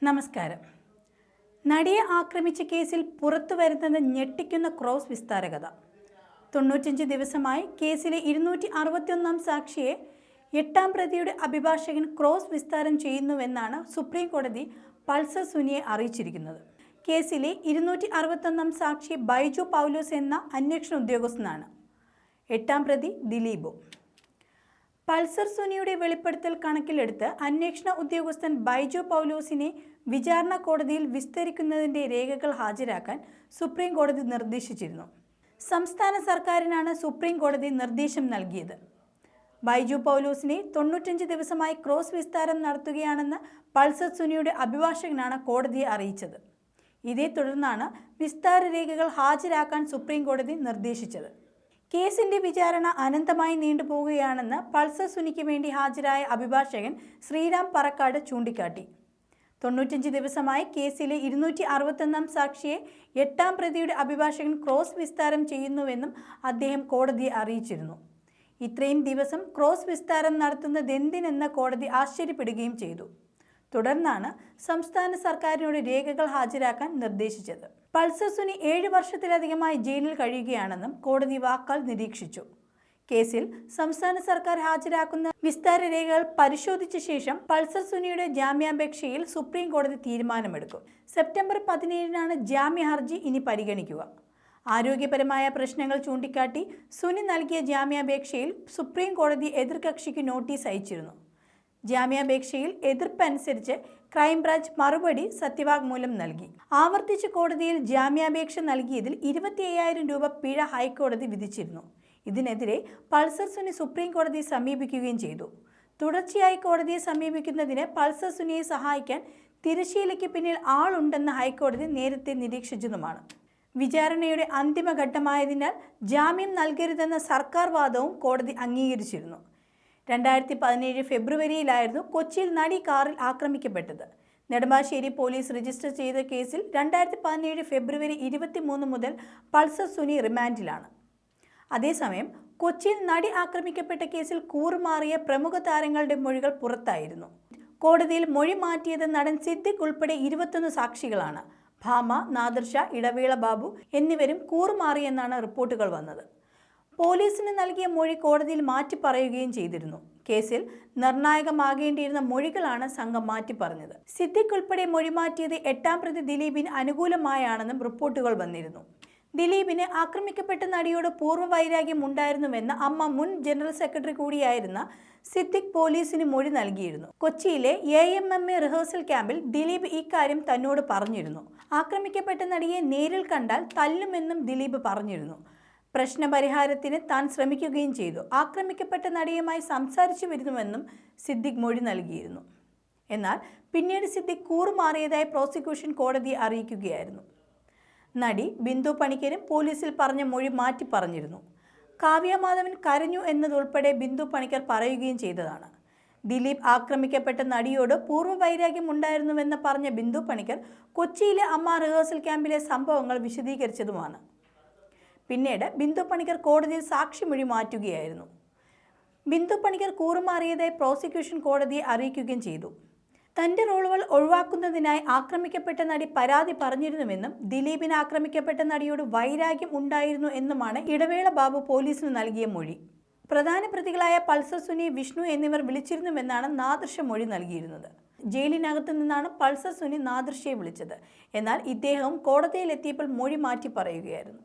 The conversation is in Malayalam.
നമസ്കാരം. നടിയെ ആക്രമിച്ച കേസിൽ പുറത്തുവരുന്നത് ഞെട്ടിക്കുന്ന ക്രോസ് വിസ്താരകഥ. 95 ദിവസമായി കേസിലെ 261 സാക്ഷിയെ 8-ാം പ്രതിയുടെ അഭിഭാഷകൻ ക്രോസ് വിസ്താരം ചെയ്യുന്നുവെന്നാണ് സുപ്രീം കോടതി പൾസർ സുനിയെ അറിയിച്ചിരിക്കുന്നത്. കേസിലെ 261 സാക്ഷി ബൈജു പൗലോസ് എന്ന അന്വേഷണ ഉദ്യോഗസ്ഥനാണ്. 8-ാം പ്രതി ദിലീപ്. പൾസർ സുനിയുടെ വെളിപ്പെടുത്തൽ കണക്കിലെടുത്ത് അന്വേഷണ ഉദ്യോഗസ്ഥൻ ബൈജു പൗലോസിനെ വിചാരണ കോടതിയിൽ വിസ്തരിക്കുന്നതിൻ്റെ രേഖകൾ ഹാജരാക്കാൻ സുപ്രീം കോടതി നിർദ്ദേശിച്ചിരുന്നു. സംസ്ഥാന സർക്കാരിനാണ് സുപ്രീം കോടതി നിർദ്ദേശം നൽകിയത്. ബൈജു പൗലോസിനെ 95 ദിവസമായി ക്രോസ് വിസ്താരം നടത്തുകയാണെന്ന് പൾസർ സുനിയുടെ അഭിഭാഷകനാണ് കോടതിയെ അറിയിച്ചത്. ഇതേ തുടർന്നാണ് വിസ്താര രേഖകൾ ഹാജരാക്കാൻ സുപ്രീം കോടതി നിർദ്ദേശിച്ചത്. കേസിന്റെ വിചാരണ അനന്തമായി നീണ്ടുപോകുകയാണെന്ന് പൾസർ സുനിക്ക് വേണ്ടി ഹാജരായ അഭിഭാഷകൻ ശ്രീറാം പറക്കാട് ചൂണ്ടിക്കാട്ടി. 95 ദിവസമായി കേസിലെ 261 സാക്ഷിയെ 8-ാം പ്രതിയുടെ അഭിഭാഷകൻ ക്രോസ് വിസ്താരം ചെയ്യുന്നുവെന്നും അദ്ദേഹം കോടതിയെ അറിയിച്ചിരുന്നു. ഇത്രയും ദിവസം ക്രോസ് വിസ്താരം നടത്തുന്നതെന്തിനെന്ന് കോടതി ആശ്ചര്യപ്പെടുകയും ചെയ്തു. തുടർന്നാണ് സംസ്ഥാന സർക്കാരിനോട് രേഖകൾ ഹാജരാക്കാൻ നിർദ്ദേശിച്ചത്. പൾസർ സുനി 7 വർഷത്തിലധികമായി ജയിലിൽ കഴിയുകയാണെന്നും കോടതി വാക്കാൽ നിരീക്ഷിച്ചു. കേസിൽ സംസ്ഥാന സർക്കാർ ഹാജരാക്കുന്ന വിസ്താര രേഖകൾ പരിശോധിച്ച ശേഷം പൾസർ സുനിയുടെ ജാമ്യാപേക്ഷയിൽ സുപ്രീം കോടതി തീരുമാനമെടുക്കും. സെപ്റ്റംബർ 17-നാണ് ജാമ്യ ഹർജി ഇനി പരിഗണിക്കുക. ആരോഗ്യപരമായ പ്രശ്നങ്ങൾ ചൂണ്ടിക്കാട്ടി സുനി നൽകിയ ജാമ്യാപേക്ഷയിൽ സുപ്രീം കോടതി എതിർകക്ഷിക്ക് നോട്ടീസ് അയച്ചിരുന്നു. ജാമ്യാപേക്ഷയിൽ എതിർപ്പനുസരിച്ച് ക്രൈംബ്രാഞ്ച് മറുപടി സത്യവാങ്മൂലം നൽകി. ആവർത്തിച്ച് കോടതിയിൽ ജാമ്യാപേക്ഷ നൽകിയതിൽ 25,000 രൂപ പിഴ ഹൈക്കോടതി വിധിച്ചിരുന്നു. ഇതിനെതിരെ പൾസർ സുനി സുപ്രീം കോടതിയെ സമീപിക്കുകയും ചെയ്തു. തുടർച്ചയായി കോടതിയെ സമീപിക്കുന്നതിന് പൾസർ സുനിയെ സഹായിക്കാൻ തിരശ്ശീലയ്ക്ക് പിന്നിൽ ആളുണ്ടെന്ന് ഹൈക്കോടതി നേരത്തെ നിരീക്ഷിച്ചതുമാണ്. വിചാരണയുടെ അന്തിമഘട്ടമായതിനാൽ ജാമ്യം നൽകരുതെന്ന സർക്കാർ വാദവും കോടതി അംഗീകരിച്ചിരുന്നു. 2017 ഫെബ്രുവരിയിലായിരുന്നു കൊച്ചിയിൽ നടി കാറിൽ ആക്രമിക്കപ്പെട്ടത്. നെടുമ്പാശ്ശേരി പോലീസ് രജിസ്റ്റർ ചെയ്ത കേസിൽ 2017 ഫെബ്രുവരി 23 മുതൽ പൾസർ സുനി റിമാൻഡിലാണ്. അതേസമയം കൊച്ചിയിൽ നടി ആക്രമിക്കപ്പെട്ട കേസിൽ കൂറുമാറിയ പ്രമുഖ താരങ്ങളുടെ മൊഴികൾ പുറത്തായിരുന്നു. കോടതിയിൽ മൊഴി മാറ്റിയത് നടൻ സിദ്ദിഖ് ഉൾപ്പെടെ 21 സാക്ഷികളാണ്. ഭാമ, നാദിർ ഷാ, ഇടവേള ബാബു എന്നിവരും കൂറുമാറിയെന്നാണ് റിപ്പോർട്ടുകൾ വന്നത്. പോലീസിന് നൽകിയ മൊഴി കോടതിയിൽ മാറ്റി പറയുകയും ചെയ്തിരുന്നു. കേസിൽ നിർണായകമാകേണ്ടിയിരുന്ന മൊഴികളാണ് സംഘം മാറ്റി പറഞ്ഞത്. സിദ്ദിഖ് ഉൾപ്പെടെ മൊഴി മാറ്റിയത് 8-ാം പ്രതി ദിലീപിന് അനുകൂലമായാണെന്നും റിപ്പോർട്ടുകൾ വന്നിരുന്നു. ദിലീപിന് ആക്രമിക്കപ്പെട്ട നടിയോട് പൂർവ്വവൈരാഗ്യം ഉണ്ടായിരുന്നുവെന്ന് അമ്മ മുൻ ജനറൽ സെക്രട്ടറി കൂടിയായിരുന്ന സിദ്ദിഖ് പോലീസിന് മൊഴി നൽകിയിരുന്നു. കൊച്ചിയിലെ AMMA റിഹേഴ്സൽ ക്യാമ്പിൽ ദിലീപ് ഇക്കാര്യം തന്നോട് പറഞ്ഞിരുന്നു. ആക്രമിക്കപ്പെട്ട നടിയെ നേരിൽ കണ്ടാൽ തല്ലുമെന്നും ദിലീപ് പറഞ്ഞിരുന്നു. പ്രശ്നപരിഹാരത്തിന് താൻ ശ്രമിക്കുകയും ചെയ്തു. ആക്രമിക്കപ്പെട്ട നടിയുമായി സംസാരിച്ചു വരുന്നുവെന്നും സിദ്ദിഖ് മൊഴി നൽകിയിരുന്നു. എന്നാൽ പിന്നീട് സിദ്ദിഖ് കൂറുമാറിയതായി പ്രോസിക്യൂഷൻ കോടതിയെ അറിയിക്കുകയായിരുന്നു. നടി ബിന്ദു പണിക്കരും പോലീസിൽ പറഞ്ഞ മൊഴി മാറ്റി പറഞ്ഞിരുന്നു. കാവ്യ മാധവൻ കരഞ്ഞു എന്നതുൾപ്പെടെ ബിന്ദു പണിക്കർ പറയുകയും ചെയ്തതാണ്. ദിലീപ് ആക്രമിക്കപ്പെട്ട നടിയോട് പൂർവ്വവൈരാഗ്യം ഉണ്ടായിരുന്നുവെന്ന് പറഞ്ഞ ബിന്ദു പണിക്കർ കൊച്ചിയിലെ അമ്മ റിഹേഴ്സൽ ക്യാമ്പിലെ സംഭവങ്ങൾ വിശദീകരിച്ചതുമാണ്. പിന്നീട് ബിന്ദു പണിക്കർ കോടതിയിൽ സാക്ഷിമൊഴി മാറ്റുകയായിരുന്നു. ബിന്ദു പണിക്കർ കൂറുമാറിയതായി പ്രോസിക്യൂഷൻ കോടതിയെ അറിയിക്കുകയും ചെയ്തു. തൻ്റെ റോളുകൾ ഒഴിവാക്കുന്നതിനായി ആക്രമിക്കപ്പെട്ട നടി പരാതി പറഞ്ഞിരുന്നുവെന്നും ദിലീപിന് ആക്രമിക്കപ്പെട്ട നടിയോട് വൈരാഗ്യം ഉണ്ടായിരുന്നു എന്നുമാണ് ഇടവേള ബാബു പോലീസിന് നൽകിയ മൊഴി. പ്രധാന പ്രതികളായ പൾസർ സുനി, വിഷ്ണു എന്നിവർ വിളിച്ചിരുന്നുവെന്നാണ് നാദിർ ഷാ മൊഴി നൽകിയിരുന്നത്. ജയിലിനകത്തു നിന്നാണ് പൾസർ സുനി നാദിർ ഷായെ വിളിച്ചത്. എന്നാൽ ഇദ്ദേഹവും കോടതിയിലെത്തിയപ്പോൾ മൊഴി മാറ്റി പറയുകയായിരുന്നു.